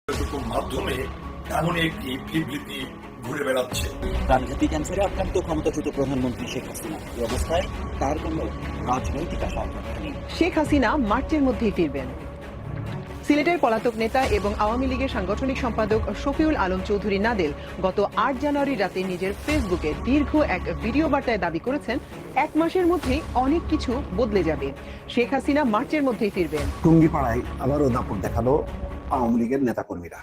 মাধ্যমে এমন একটি বিবৃতি ঘুরে বেড়াচ্ছে। প্রাণঘাতী ক্যান্সারে আক্রান্ত ক্ষমতাচ্যুত প্রধানমন্ত্রী শেখ হাসিনা এই অবস্থায় তার কোনো রাজনৈতিক আশা নেই। শেখ হাসিনা মার্চের মধ্যেই ফিরবেন। সিলেটের পলাতক নেতা এবং আওয়ামী লীগের সাংগঠনিক সম্পাদক শফিউল আলম চৌধুরী নাদেল গত ৮ জানুয়ারি রাতে নিজের ফেসবুকে দীর্ঘ এক ভিডিও বার্তায় দাবি করেছেন ১ মাসের মধ্যেই অনেক কিছু বদলে যাবে, শেখ হাসিনা মার্চের মধ্যেই ফিরবেন। টুঙ্গিপাড়ায় আবারও দাপট দেখালো আওয়ামী লীগের নেতাকর্মীরা।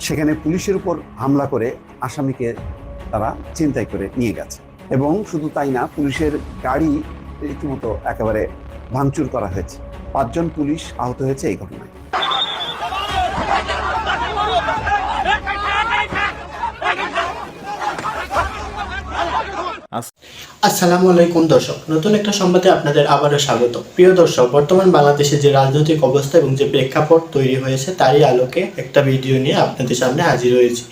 সেখানে পুলিশের উপর হামলা করে আসামিকে তারা ছিনতাই করে নিয়ে গেছে এবং শুধু তাই না, পুলিশের গাড়ি রীতিমতো একেবারে ভাঙচুর করা হয়েছে। ৫ জন পুলিশ আহত হয়েছে এই ঘটনায়। আসসালামু আলাইকুম দর্শক, নতুন একটা সংবাদে আপনাদের আবারও স্বাগত। প্রিয় দর্শক, বর্তমান বাংলাদেশে যে রাজনৈতিক অবস্থা এবং যে প্রেক্ষাপট তৈরি হয়েছে তারই আলোকে একটা ভিডিও নিয়ে আপনাদের সামনে হাজির হয়েছি।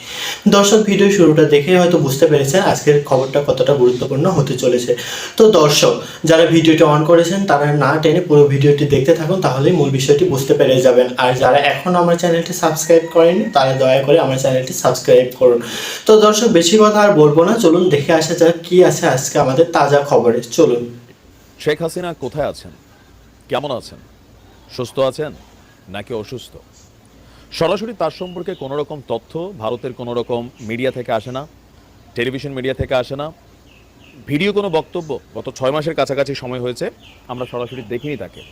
দর্শক, ভিডিও শুরুটা দেখে হয়তো বুঝতে পেরেছেন আজকের খবরটা কতটা গুরুত্বপূর্ণ হতে চলেছে। তো দর্শক, যারা ভিডিওটি অন করেছেন তারা না টেনে পুরো ভিডিওটি দেখতে থাকুন, তাহলেই মূল বিষয়টি বুঝতে পেরে যাবেন। আর যারা এখনও আমার চ্যানেলটি সাবস্ক্রাইব করেনি তারা দয়া করে আমার চ্যানেলটি সাবস্ক্রাইব করুন। তো দর্শক, বেশি কথা আর বলবো না, চলুন দেখে আসা যাক কি আছে আজকে আমাদের তাজা খবরে। চলুন। শেখ হাসিনা কোথায় আছেন, কেমন আছেন, সুস্থ আছেন নাকি অসুস্থ? সরাসরি তার সম্পর্কে কোনো রকম তথ্য ভারতের কোনো রকম মিডিয়া থেকে আসে না, টেলিভিশন মিডিয়া থেকে আসে না, ভিডিও কোনো বক্তব্য গত 6 মাসের কাছাকাছি সময় হয়েছে আমরা সরাসরি দেখিনি তাকে।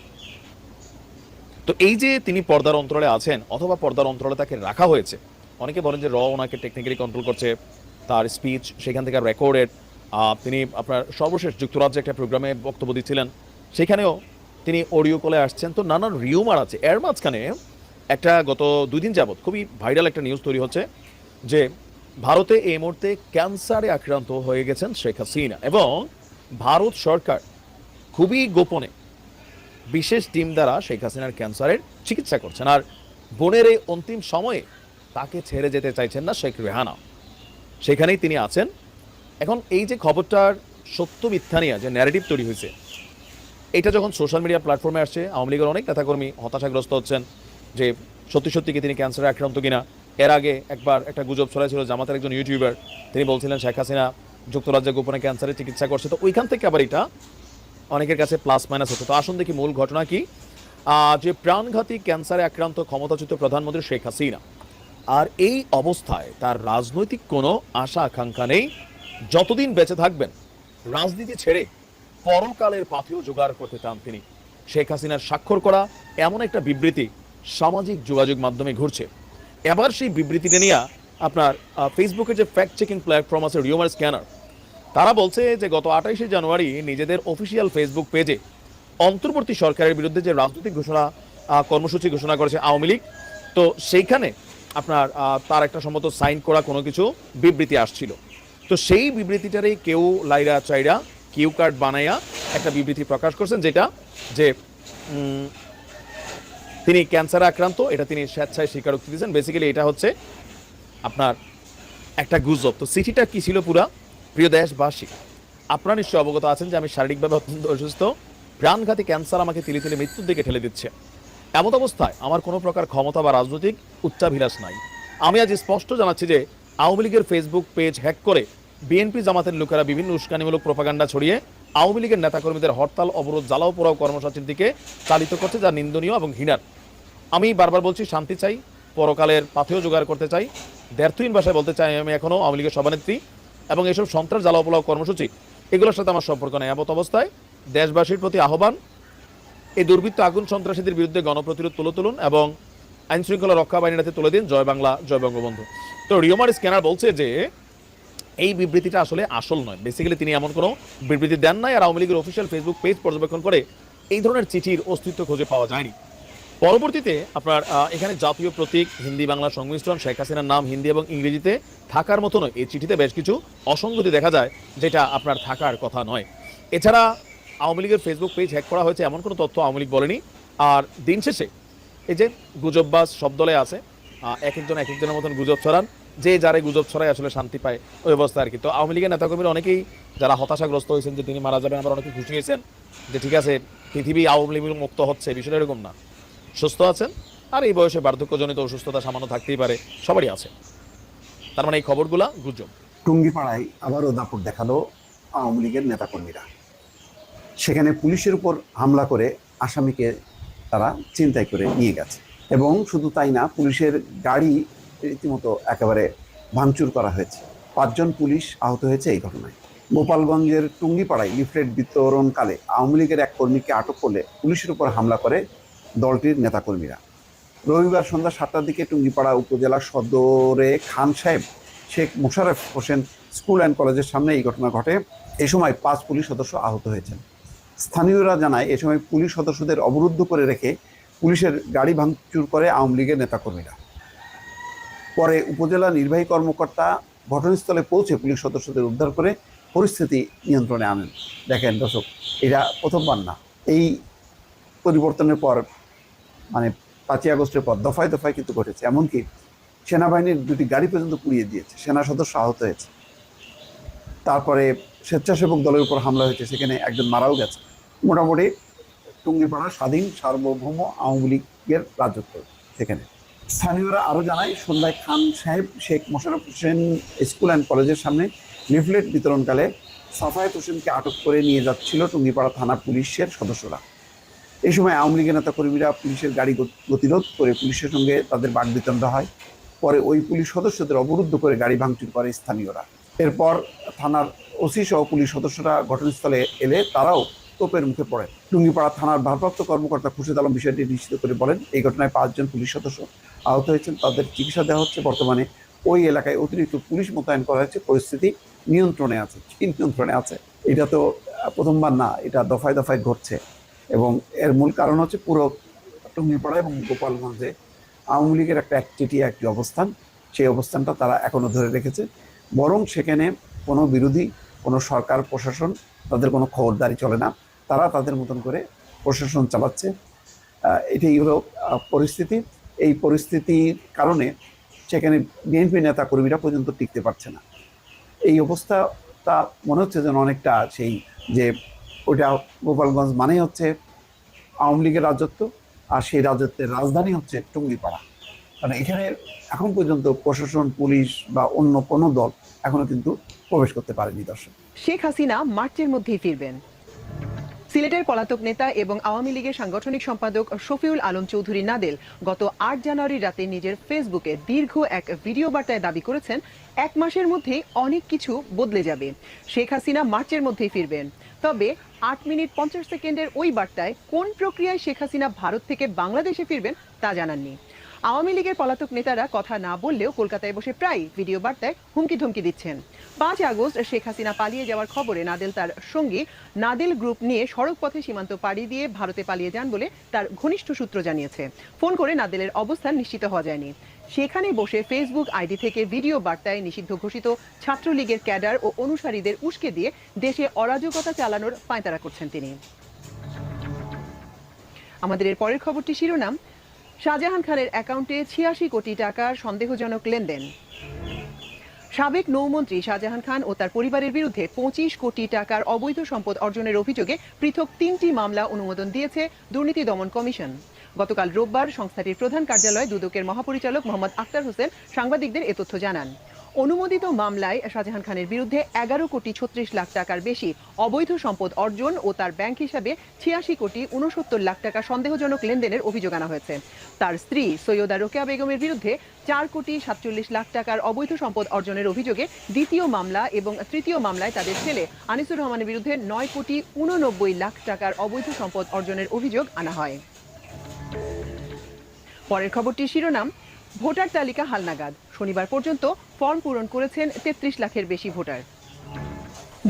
তো এই যে তিনি পর্দার অন্তরালে আছেন অথবা পর্দার অন্তরালে তাকে রাখা হয়েছে, অনেকে বলেন যে ওনাকে টেকনিক্যালি কন্ট্রোল করছে, তার স্পিচ সেখান থেকে রেকর্ডেড। তিনি আপনার সর্বশেষ যুক্তরাজ্যে একটা প্রোগ্রামে বক্তব্য দিচ্ছিলেন, সেখানেও তিনি অডিও কলে আসছেন। তো নানান রিউমার আছে। এর মাঝখানে একটা গত 2 দিন যাবৎ খুবই ভাইরাল একটা নিউজ তৈরি হচ্ছে যে ভারতে এই মুহূর্তে ক্যান্সারে আক্রান্ত হয়ে গেছেন শেখ হাসিনা এবং ভারত সরকার খুবই গোপনে বিশেষ টিম দ্বারা শেখ হাসিনার ক্যান্সারের চিকিৎসা করছেন। আর বোনের এই অন্তিম সময়ে তাকে ছেড়ে যেতে চাইছেন না শেখ রেহানা, সেখানেই তিনি আছেন। এখন এই যে খবরটার সত্য মিথ্যা নিয়ে যে ন্যারেটিভ তৈরি হয়েছে, এটা যখন সোশ্যাল মিডিয়া প্ল্যাটফর্মে আসছে, আওয়ামী লীগের অনেক নেতাকর্মী হতাশাগ্রস্ত হচ্ছেন যে সত্যি সত্যি কি তিনি ক্যান্সারে আক্রান্ত কিনা। এর আগে একবার একটা গুজব ছড়াইছিল, জামাতের একজন ইউটিউবার তিনি বলছিলেন শেখ হাসিনা যুক্তরাজ্যে গোপনে ক্যান্সারের চিকিৎসা করছে। তো ওইখান থেকে আবার এটা অনেকের কাছে প্লাস মাইনাস হতো। তো আসুন দেখি মূল ঘটনা কি। যে প্রাণঘাতী ক্যান্সারে আক্রান্ত ক্ষমতাচ্যুত প্রধানমন্ত্রী শেখ হাসিনা, আর এই অবস্থায় তার রাজনৈতিক কোনো আশা আকাঙ্ক্ষা নেই। যতদিন বেঁচে থাকবেন রাজনীতি ছেড়ে পরকালের পাথেয় জোগাড় করতে চান তিনি। শেখ হাসিনার স্বাক্ষর করা এমন একটা বিবৃতি সামাজিক যোগাযোগ মাধ্যমে ঘুরছে। এবার সেই বিবৃতিটা নিয়ে আপনার ফেসবুকের যে ফ্যাক্ট চেকিং প্ল্যাটফর্ম আছে রিউমার স্ক্যানার, তারা বলছে যে গত 28শে জানুয়ারি নিজেদের অফিসিয়াল ফেসবুক পেজে অন্তর্বর্তী সরকারের বিরুদ্ধে যে রাজনৈতিক কর্মসূচি ঘোষণা করেছে আওয়ামী লীগ, তো সেইখানে আপনার তার একটা সম্মত সাইন করা কোনো কিছু বিবৃতি আসছিল। তো সেই বিবৃতিটারই কেউ লাইরা চাইরা কিউ কার্ড বানাইয়া একটা বিবৃতি প্রকাশ করছেন, যেটা যে তিনি ক্যান্সারে আক্রান্ত, এটা তিনি স্বেচ্ছায় স্বীকারোক্তি দিয়েছেন। বেসিক্যালি এটা হচ্ছে আপনার একটা গুজব। তো চিঠিটা কি ছিল পুরা? প্রিয় দেশবাসী, আপনারা নিশ্চয়ই অবগত আছেন যে আমি শারীরিকভাবে অত্যন্ত অসুস্থ, প্রাণঘাতী ক্যান্সার আমাকে তিলে তিলে মৃত্যুর দিকে ঠেলে দিচ্ছে। এমন অবস্থায় আমার কোনো প্রকার ক্ষমতা বা রাজনৈতিক উচ্চাভিলাষ নাই। আমি আজ স্পষ্ট জানাচ্ছি যে আওয়ামী লীগের ফেসবুক পেজ হ্যাক করে বিএনপি জামাতের লোকেরা বিভিন্ন উস্কানিমূলক প্রোপাগান্ডা ছড়িয়ে আওয়ামী লীগের নেতাকর্মীদের হরতাল, অবরোধ, জ্বালাও পোড়াও কর্মসূচির দিকে চালিত করছে, যা নিন্দনীয় এবং ঘৃণার। আমি বারবার বলছি, শান্তি চাই, পরকালের পাথেয় জোগাড় করতে চাই, দ্ব্যর্থহীন ভাষায় বলতে চাই আমি এখনও আওয়ামী লীগের সভানেত্রী, এবং এসব সন্ত্রাস, জ্বালাও পোড়াও কর্মসূচি এগুলোর সাথে আমার সম্পর্ক নেই। এমত অবস্থায় দেশবাসীর প্রতি আহ্বান, এই দুর্বৃত্ত আগুন সন্ত্রাসীদের বিরুদ্ধে গণপ্রতিরোধ তুলুন এবং আইনশৃঙ্খলা রক্ষা বাহিনীর হাতে তুলে দিন। জয় বাংলা, জয় বঙ্গবন্ধু। তো রিউমার স্ক্যানার বলছে যে এই বিবৃতিটা আসলে আসল নয়। বেসিক্যালি তিনি এমন কোনো বিবৃতি দেন নাই, আর আওয়ামী লীগের অফিসিয়াল ফেসবুক পেজ পর্যবেক্ষণ করে এই ধরনের চিঠির অস্তিত্ব খুঁজে পাওয়া যায়নি। পরবর্তীতে আপনার এখানে জাতীয় প্রতীক হিন্দি বাংলা সংমিশ্রণ, শেখ হাসিনার নাম হিন্দি এবং ইংরেজিতে থাকার মতো নয়। এই চিঠিতে বেশ কিছু অসঙ্গতি দেখা যায়, যেটা আপনার থাকার কথা নয়। এছাড়া আওয়ামী লীগের ফেসবুক পেজ হ্যাক করা হয়েছে এমন কোনো তথ্য আওয়ামী লীগ বলেনি। আর দিন শেষে এই যে গুজববাজ সব দলে আছে, এক একজনের মতন গুজব ছড়ান, যে যারে গুজব ছড়ায় আসলে শান্তি পায়, ওই অবস্থা আর কি। তো আওয়ামী লীগের নেতাকর্মীরা অনেকেই যারা হতাশাগ্রস্ত হয়েছেন যে তিনি মারা যাবেন, আবার অনেকে খুশি হয়েছেন যে ঠিক আছে পৃথিবী আওয়ামী লীগ মুক্ত হচ্ছে, বিষয়টা এরকম না, সুস্থ আছেন, আর এই বয়সে বার্ধক্যজনিত অসুস্থতা সামান্য থাকতেই পারে, সবারই আছে। তার মানে এই খবরগুলা গুজব। টুঙ্গিপাড়ায় আবারও দাপট দেখালো আওয়ামী লীগের নেতাকর্মীরা। সেখানে পুলিশের উপর হামলা করে আসামিকে তারা ছিনতাই করে নিয়ে গেছে। এবং শুধু তাই না, পুলিশের গাড়ি রীতিমতো একেবারে ভাঙচুর করা হয়েছে। 5 জন পুলিশ আহত হয়েছে এই ঘটনায়। গোপালগঞ্জের টুঙ্গিপাড়ায় লিফলেট বিতরণকালে আওয়ামী লীগের এক কর্মীকে আটক করলে পুলিশের উপর হামলা করে দলটির নেতাকর্মীরা। রবিবার সন্ধ্যা 7টার দিকে টুঙ্গিপাড়া উপজেলা সদরে খান সাহেব শেখ মোশাররফ হোসেন স্কুল অ্যান্ড কলেজের সামনে এই ঘটনা ঘটে। এ সময় 5 পুলিশ সদস্য আহত হয়েছেন। স্থানীয়রা জানায় এ সময় পুলিশ সদস্যদের অবরুদ্ধ করে রেখে পুলিশের গাড়ি ভাঙচুর করে আওয়ামী লীগের নেতাকর্মীরা। পরে উপজেলা নির্বাহী কর্মকর্তা ঘটনাস্থলে পৌঁছে পুলিশ সদস্যদের উদ্ধার করে পরিস্থিতি নিয়ন্ত্রণে আনেন। দেখেন দর্শক, এটা প্রথমবার না। এই পরিবর্তনের পর মানে 5ই আগস্টের পর দফায় দফায় কিন্তু ঘটেছে। এমনকি সেনাবাহিনীর 2টি গাড়ি পর্যন্ত পুড়িয়ে দিয়েছে, সেনা সদস্য আহত হয়েছে। তারপরে স্বেচ্ছাসেবক দলের উপর হামলা হয়েছে, সেখানে একজন মারাও গেছে। মোটামুটি টুঙ্গিপাড়া স্বাধীন সার্বভৌম আওয়ামী লীগের রাজত্ব সেখানে। স্থানীয়রা আরও জানায় সন্ধ্যায় খান সাহেব শেখ মোশাররফ হোসেন স্কুল অ্যান্ড কলেজের সামনে লিফলেট বিতরণকালে সাফায়েত হোসেনকে আটক করে নিয়ে যাচ্ছিল টুঙ্গিপাড়া থানা পুলিশের সদস্যরা। এই সময় আওয়ামী লীগের নেতাকর্মীরা পুলিশের গাড়ি গতিরোধ করে পুলিশের সঙ্গে তাদের বাগবিতণ্ডা হয়। পরে ওই পুলিশ সদস্যদের অবরুদ্ধ করে গাড়ি ভাঙচুর করে স্থানীয়রা। এরপর থানার ওসি সহ পুলিশ সদস্যরা ঘটনাস্থলে এলে তারাও তোপের মুখে পড়ে। টুঙ্গিপাড়া থানার ভারপ্রাপ্ত কর্মকর্তা খুরশেদ আলম বিষয়টি নিশ্চিত করে বলেন, এই ঘটনায় 5 জন পুলিশ সদস্য আহত হয়েছেন, তাদের চিকিৎসা দেওয়া হচ্ছে। বর্তমানে ওই এলাকায় অতিরিক্ত পুলিশ মোতায়েন করা হয়েছে, পরিস্থিতি নিয়ন্ত্রণে আছে। নিয়ন্ত্রণে আছে, এটা তো প্রথমবার না, এটা দফায় দফায় ঘটছে। এবং এর মূল কারণ হচ্ছে পুরো টুঙ্গিপাড়া এবং গোপালগঞ্জে আওয়ামী লীগের একটি অবস্থান, সেই অবস্থানটা তারা এখনও ধরে রেখেছে। বরং সেখানে কোনো বিরোধী কোনো সরকার প্রশাসন তাদের কোনো খবরদারি চলে না, তারা তাদের মতন করে প্রশাসন চালাচ্ছে। এটাই হলো পরিস্থিতি। এই পরিস্থিতির কারণে সেখানে বিএনপি নেতা কর্মীরা পর্যন্ত টিকতে পারছে না। এই অবস্থাটা মনে হচ্ছে যেন অনেকটা সেই যে ওইটা গোপালগঞ্জ মানেই হচ্ছে আওয়ামী লীগের রাজত্ব, আর সেই রাজত্বের রাজধানী হচ্ছে টুঙ্গিপাড়া। কারণ এখানে এখন পর্যন্ত প্রশাসন, পুলিশ বা অন্য কোনো দল এখনো কিন্তু প্রবেশ করতে পারেনি। দর্শক, শেখ হাসিনা মার্চের মধ্যেই ফিরবেন। সিলেটের পলাতক নেতা এবং আওয়ামী লীগের সাংগঠনিক সম্পাদক শফিউল আলম চৌধুরী নাদেল গত 8 জানুয়ারি রাতে নিজের ফেসবুকে দীর্ঘ এক ভিডিও বার্তায় দাবি করেছেন 1 মাসের মধ্যেই অনেক কিছু বদলে যাবে, শেখ হাসিনা মার্চের মধ্যেই ফিরবেন। তবে 8 মিনিট 50 সেকেন্ডের ওই বার্তায় কোন প্রক্রিয়ায় শেখ হাসিনা ভারত থেকে বাংলাদেশে ফিরবেন তা জানাননি। আওয়ামী লীগের পলাতক নেতারা কথা না বললেও কলকাতায় বসে প্রায় ভিডিও বার্তায় হুমকি ধমকি দিচ্ছেন। 5 আগস্ট শেখ হাসিনা পালিয়ে যাওয়ার খবরে নাদেল তার সঙ্গী নাদেল গ্রুপ নিয়ে সড়ক পথে সীমান্ত পাড়ি দিয়ে ভারতে পালিয়ে যান বলে তার ঘনিষ্ঠ সূত্র জানিয়েছে। ফোন করে নাদেলের অবস্থান নিশ্চিত হওয়া যায়নি। সেখানে বসে ফেসবুক আইডি থেকে ভিডিও বার্তায় নিষিদ্ধ ঘোষিত ছাত্রলীগের ক্যাডার ও অনুসারীদের উস্কে দিয়ে দেশে অরাজকতা চালানোর পায়তারা করছেন তিনি। আমাদের এর পরের খবরটি শিরোনাম, শাহজাহান খানের অ্যাকাউন্টে 86 কোটি টাকার সন্দেহজনক লেনদেন। সাবেক নৌমন্ত্রী শাহজাহান খান ও তার পরিবারের বিরুদ্ধে 25 কোটি টাকার অবৈধ সম্পদ অর্জনের অভিযোগে পৃথক 3টি মামলা অনুমোদন দিয়েছে দুর্নীতি দমন কমিশন। গতকাল রোববার সংস্থাটির প্রধান কার্যালয়ে দুদকের মহাপরিচালক মোহাম্মদ আক্তার হোসেন সাংবাদিকদের এ তথ্য জানান। অনুমোদিত মামলায় শাহজাহান খানের বিরুদ্ধে 11 কোটি 36 লাখ টাকার বেশি অবৈধ সম্পদ অর্জন ও তার ব্যাংক হিসাবে 86 কোটি 69 লাখ টাকা সন্দেহজনক লেনদেনের অভিযোগ আনা হয়েছে। তার স্ত্রী সৈয়দা রোকেয়া বেগমের বিরুদ্ধে 4 কোটি 47 লাখ টাকার অবৈধ সম্পদ অর্জনের অভিযোগে দ্বিতীয় মামলা এবং তৃতীয় মামলায় তাদের ছেলে আনিসুর রহমানের বিরুদ্ধে 9 কোটি 89 লাখ টাকার অবৈধ সম্পদ অর্জনের অভিযোগ আনা হয়। পরের খবরটির শিরোনাম, ভোটার তালিকা হালনাগাদ, শনিবার পর্যন্ত ফর্ম পূরণ করেছেন 33 লাখের বেশি ভোটার।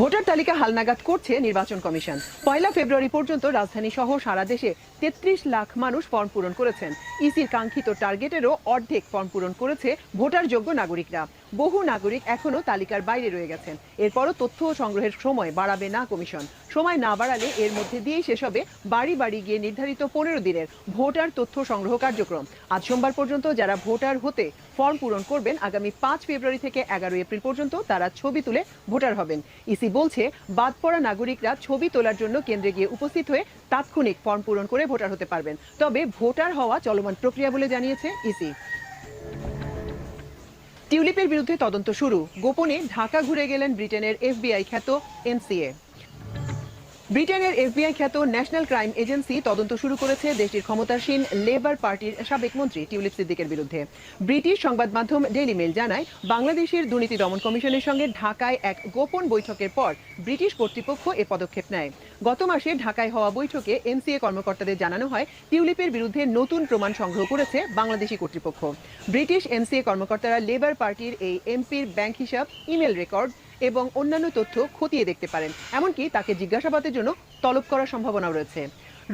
ভোটার তালিকা হালনাগাদ করছে নির্বাচন কমিশন। 1 ফেব্রুয়ারি পর্যন্ত রাজধানী সহ সারা দেশে 33 লাখ মানুষ ফর্ম পূরণ করেছেন। ইসির কাঙ্ক্ষিত টার্গেটেরও অর্ধেক ফর্ম পূরণ করেছে ভোটার যোগ্য নাগরিকরা। বহু নাগরিক এখনো তালিকার বাইরে রয়ে গেছেন। এরপরও তথ্য সংগ্রহের সময় বাড়াবে না কমিশন। সময় না বাড়ালে এর মধ্যে দিয়েই শেষ হবে বাড়ি বাড়ি গিয়ে নির্ধারিত 15 দিনের ভোটার তথ্য সংগ্রহ কার্যক্রম। আজ সোমবার পর্যন্ত যারা ভোটার হতে ফর্ম পূরণ করবেন, আগামী 5 ফেব্রুয়ারি থেকে 11 এপ্রিল পর্যন্ত তারা ছবি তুলে ভোটার হবেন। ইসি বলছে, বাদ পড়া নাগরিকরা ছবি তোলার জন্য কেন্দ্রে গিয়ে উপস্থিত হয়ে তাৎক্ষণিক ফর্ম পূরণ করে ভোটার হতে পারবেন। তবে ভোটার হওয়া চলমান প্রক্রিয়া বলে জানিয়েছে ইসি। টিউলিপের বিরুদ্ধে তদন্ত শুরু, গোপনে ঢাকা ঘুরে গেলেন ব্রিটেনের এফবিআই খ্যাত এনসিএ। ব্রিটেনের এফবিআই খ্যাত ন্যাশনাল ক্রাইম এজেন্সি তদন্ত শুরু করেছে দেশটির ক্ষমতাসীন লেবার পার্টির সাবেক মন্ত্রী টিউলিপ সিদ্দিকের বিরুদ্ধে। ব্রিটিশ সংবাদ মাধ্যম ডেইলি মেইল জানায়, বাংলাদেশের দুর্নীতি দমন কমিশনের সঙ্গে ঢাকায় এক গোপন বৈঠকের পর ব্রিটিশ কর্তৃপক্ষ এ পদক্ষেপ নেয়। গত মাসে ঢাকায় হওয়া বৈঠকে এনসিএ কর্মকর্তাদের জানানো হয়, টিউলিপের বিরুদ্ধে নতুন প্রমাণ সংগ্রহ করেছে বাংলাদেশি কর্তৃপক্ষ। ব্রিটিশ এনসিএ কর্মকর্তারা লেবার পার্টির এই এমপির ব্যাংক হিসাব, ইমেল রেকর্ড এবং অন্যান্য তথ্য খতিয়ে দেখতে পারেন। এমনকি তাকে জিজ্ঞাসাবাদের জন্য তলব করার সম্ভাবনাও রয়েছে।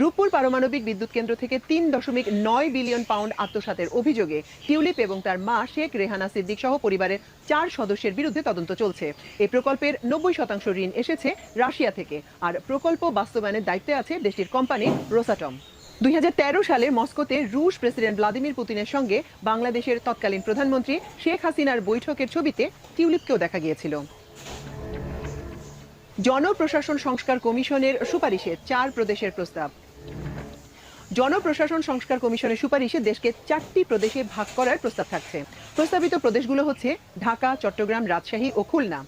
রূপপুর পারমাণবিক বিদ্যুৎ কেন্দ্র থেকে 3.9 বিলিয়ন পাউন্ড আত্মসাতের অভিযোগে টিউলিপ এবং তার মা শেখ রেহানা সিদ্দিক সহ পরিবারের 4 সদস্যের বিরুদ্ধে তদন্ত চলছে। এই প্রকল্পের 90% ঋণ এসেছে রাশিয়া থেকে, আর প্রকল্প বাস্তবায়নের দায়িত্বে আছে দেশটির কোম্পানি রোসাটম। 2013 সালে মস্কোতে রুশ প্রেসিডেন্ট ভ্লাদিমির পুতিনের সঙ্গে বাংলাদেশের তৎকালীন প্রধানমন্ত্রী শেখ হাসিনার বৈঠকের ছবিতে টিউলিপকেও দেখা গিয়েছিল। জনপ্রশাসন সংস্কার কমিশনের সুপারিশে 4 প্রদেশের প্রস্তাব। জনপ্রশাসন সংস্কার কমিশনের সুপারিশে দেশকে 4টি প্রদেশে ভাগ করার প্রস্তাব থাকছে। প্রস্তাবিত প্রদেশগুলো হচ্ছে ঢাকা, চট্টগ্রাম, রাজশাহী ও খুলনা।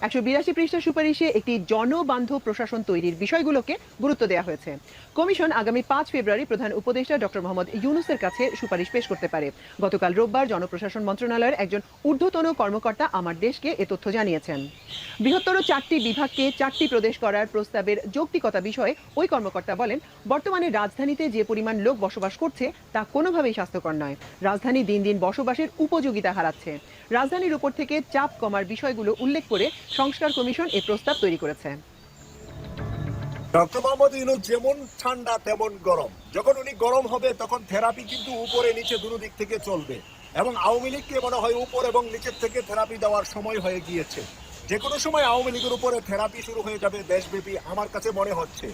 182 পৃষ্ঠার সুপারিশে একটি জনবান্ধব প্রশাসন তৈরির বিষয়গুলোকে গুরুত্ব দেওয়া হয়েছে। কমিশন আগামী 5 ফেব্রুয়ারি প্রধান উপদেষ্টা ডক্টর মোহাম্মদ ইউনূসের কাছে সুপারিশ পেশ করতে পারে। গতকাল রোববার জনপ্রশাসন মন্ত্রণালয়ের একজন ঊর্ধ্বতন কর্মকর্তা আমার দেশকে এ তথ্য জানিয়েছেন। বৃহত্তর 4টি বিভাগকে 4টি প্রদেশ করার প্রস্তাবের যৌক্তিকতা বিষয়ে ওই কর্মকর্তা বলেন, বর্তমানে রাজধানীতে যে পরিমাণ লোক বসবাস করছে তা কোনোভাবেই স্বাস্থ্যকর নয়। রাজধানী দিন দিন বসবাসের উপযোগিতা হারাচ্ছে। রাজধানীর উপর থেকে চাপ কমার বিষয়গুলো উল্লেখ করে সংস্কার কমিশন এই প্রস্তাব তৈরি করেছে। ডক্টর মোহাম্মদ ইউনূস যেমন ঠান্ডা তেমন গরম। যখন উনি গরম হবে তখন থেরাপি কিন্তু উপরে নিচে দুটো দিক থেকে চলবে, এবং আওয়ামী লীগকে মনে হয় উপর এবং নিচের থেকে থেরাপি দেওয়ার সময় হয়ে গিয়েছে। যে কোনো সময় আওয়ামী লীগের উপরে থেরাপি শুরু হয়ে যাবে দেশব্যাপী, আমার কাছে মনে হচ্ছে।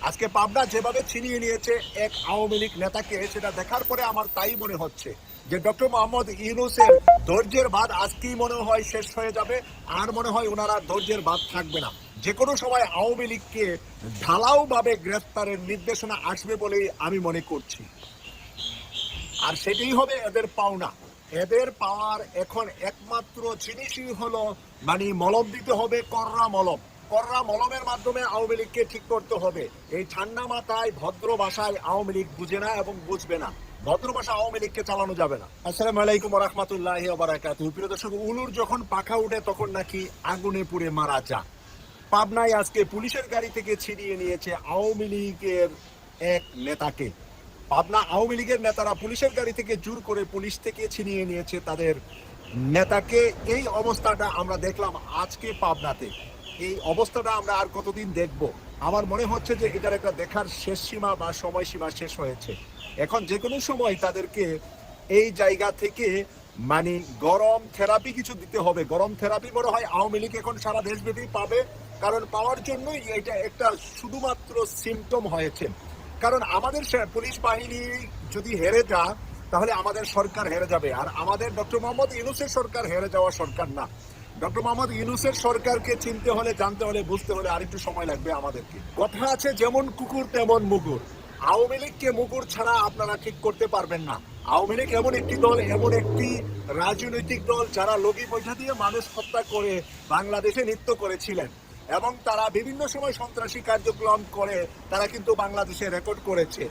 আজকে পাবনা যেভাবে ছিনিয়ে নিয়েছে এক আওয়ামী লীগ নেতাকে, সেটা দেখার পরে আমার তাই মনে হচ্ছে যে ডক্টর মোহাম্মদ ইউনূসের ধৈর্যের বাঁধ আজকেই মনে হয় শেষ হয়ে যাবে, আর মনে হয় ওনারা ধৈর্যের বাঁধ থাকবে না। যে কোনো সময় আওয়ামী লীগকে ঢালাও ভাবে গ্রেফতারের নির্দেশনা আসবে বলেই আমি মনে করছি, আর সেটাই হবে এদের পাওনা। এদের পাওয়ার এখন একমাত্র জিনিসই হলো মলম দিতে হবে, কররা মলম। কররা মলমের মাধ্যমে আওয়ামী লীগকে ঠিক করতে হবে। এই ঠান্ডা মাথায় ভদ্র ভাষায় আওয়ামী লীগ বুঝে না এবং বুঝবে না। ভদ্র ভাষা আওয়ামী লীগকে চালানো যাবে না। আসসালামু আলাইকুম ওয়া রাহমাতুল্লাহি ওয়া বারাকাতুহু। প্রিয় দর্শক, উলুর যখন পাখা উঠে তখন নাকি আগুনে পুড়ে মারা যায়। পাবনায় আজকে পুলিশের গাড়ি থেকে ছিনিয়ে নিয়েছে আওয়ামী লীগের এক নেতাকে। পাবনা আওয়ামী লীগের নেতারা পুলিশের গাড়ি থেকে জোর করে পুলিশ থেকে ছিনিয়ে নিয়েছে তাদের নেতাকে। এই অবস্থাটা আমরা দেখলাম আজকে পাবনাতে। এই অবস্থাটা আমরা আর কতদিন দেখব? আমার মনে হচ্ছে যে এটার একটা দেখার শেষ সীমা বা সময়সীমা শেষ হয়েছে। এখন যে কোনো সময় তাদেরকে এই জায়গা থেকে গরম থেরাপি কিছু দিতে হবে। গরম থেরাপি মনে হয় আওয়ামী লীগ এখন সারা দেশব্যাপী পাবে, কারণ পাওয়ার জন্যই এটা একটা শুধুমাত্র সিমটম হয়েছে। কারণ আমাদের পুলিশ বাহিনী যদি হেরে যায় তাহলে আমাদের সরকার হেরে যাবে, আর আমাদের ডক্টর মোহাম্মদ ইউনূসের সরকার হেরে যাওয়া সরকার না। ডক্টর মোহাম্মদ ইউনূসের সরকারকে চিনতে হলে, জানতে হলে, বুঝতে হলে আরেকটু সময় লাগবে আমাদেরকে। কথা আছে যেমন কুকুর তেমন মুগুর। আওয়ামী লীগকে মুগুর ছাড়া আপনারা ঠিক করতে পারবেন না। আওয়ামী লীগ এমন একটি দল, এমন একটি রাজনৈতিক দল যারা লগি পয়সা দিয়ে মানুষ হত্যা করে বাংলাদেশে নৃত্য করেছিলেন, এবং তারা বিভিন্ন সময় সন্ত্রাসী কার্যক্রম করে তারা কিন্তু বাংলাদেশে রেকর্ড করেছে।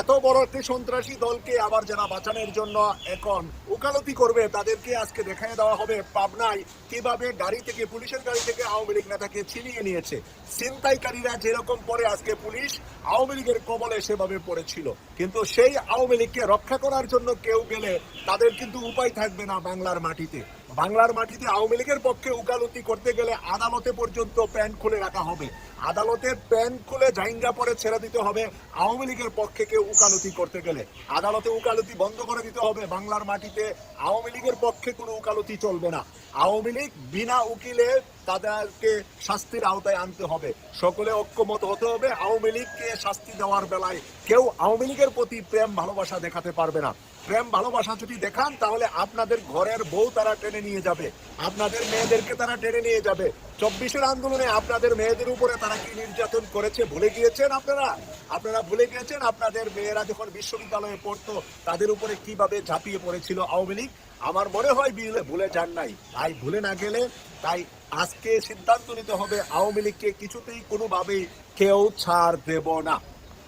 এত বড় একটি সন্ত্রাসী দলকে আবার যারা বাঁচানোর জন্য এখন ওকালতি করবে, তাদেরকে আজকে দেখায় দেওয়া হবে পাবনায় কিভাবে গাড়ি থেকে, পুলিশের গাড়ি থেকে আওয়ামী লীগ নেতাকে ছিনিয়ে নিয়েছে। ছিনতাইকারীরা যেরকম পরে আজকে পুলিশ আওয়ামী লীগের কবলে সেভাবে পড়েছিল, কিন্তু সেই আওয়ামী লীগকে রক্ষা করার জন্য কেউ গেলে তাদের কিন্তু উপায় থাকবে না বাংলার মাটিতে। বাংলার মাটিতে আওয়ামী লীগের পক্ষে উকালতি করতে গেলে আদালতে পর্যন্ত প্যান্ট খুলে রাখা হবে। আদালতে প্যান্ট খুলে জাইঙ্গা পরে ছেড়ে দিতে হবে আওয়ামী লীগের পক্ষে কেউ উকালতি করতে গেলে। আদালতে উকালতি বন্ধ করে দিতে হবে। বাংলার মাটিতে আওয়ামী লীগের পক্ষে কোনো উকালতি চলবে না। আওয়ামী লীগ বিনা উকিলে তাদেরকে শাস্তির আওতায় আনতে হবে। সকলে ঐক্যমত হতে হবে। আওয়ামী লীগকে শাস্তি দেওয়ার বেলায় কেউ আওয়ামী লীগের প্রতি প্রেম ভালোবাসা দেখাতে পারবে না। প্রেম ভালোবাসা যদি দেখান তাহলে আপনাদের ঘরের বউ তারা টেনে নিয়ে যাবে, আপনাদের মেয়েদেরকে তারা টেনে নিয়ে যাবে। 24-এর আন্দোলনে আপনাদের মেয়েদের উপরে তারা কি নির্যাতন করেছে ভুলে গিয়েছেন আপনারা ভুলে গিয়েছেন? আপনাদের মেয়েরা যখন বিশ্ববিদ্যালয়ে পড়তো তাদের উপরে কিভাবে ঝাঁপিয়ে পড়েছিল আওয়ামী লীগ? আমার মনে হয় ভুলে যান নাই। তাই ভুলে না গেলে তাই আজকে সিদ্ধান্ত নিতে হবে আওয়ামী লীগকে কিছুতেই কোনোভাবেই কেউ ছাড় দেব না।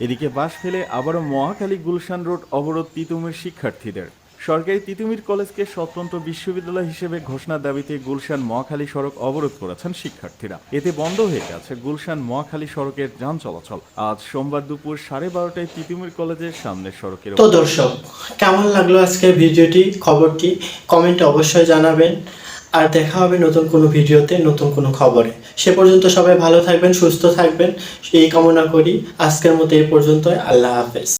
এদিকে বাস ফেলে আবারও মহাখালী গুলশান রোড অবরোধ তিতুমির শিক্ষার্থীদের। সরকারি তিতুমির কলেজকে স্বতন্ত্র বিশ্ববিদ্যালয় হিসেবে ঘোষণার দাবিতে গুলশান মহাখালী সড়ক অবরোধ করেছেন শিক্ষার্থীরা। এতে বন্ধ হয়ে গেছে গুলশান মহাখালী সড়কের যান চলাচল। আজ সোমবার দুপুর 12:30টায় তিতুমির কলেজের সামনের সড়কের তো দর্শক, কেমন লাগলো আজকের ভিডিওটি, খবরটি কমেন্টে অবশ্যই জানাবেন। আর দেখা হবে নতুন কোনো ভিডিওতে, নতুন কোনো খবরে। সে পর্যন্ত সবাই ভালো থাকবেন, সুস্থ থাকবেন এই কামনা করি। আজকের মতো এই পর্যন্তই। আল্লাহ হাফেজ।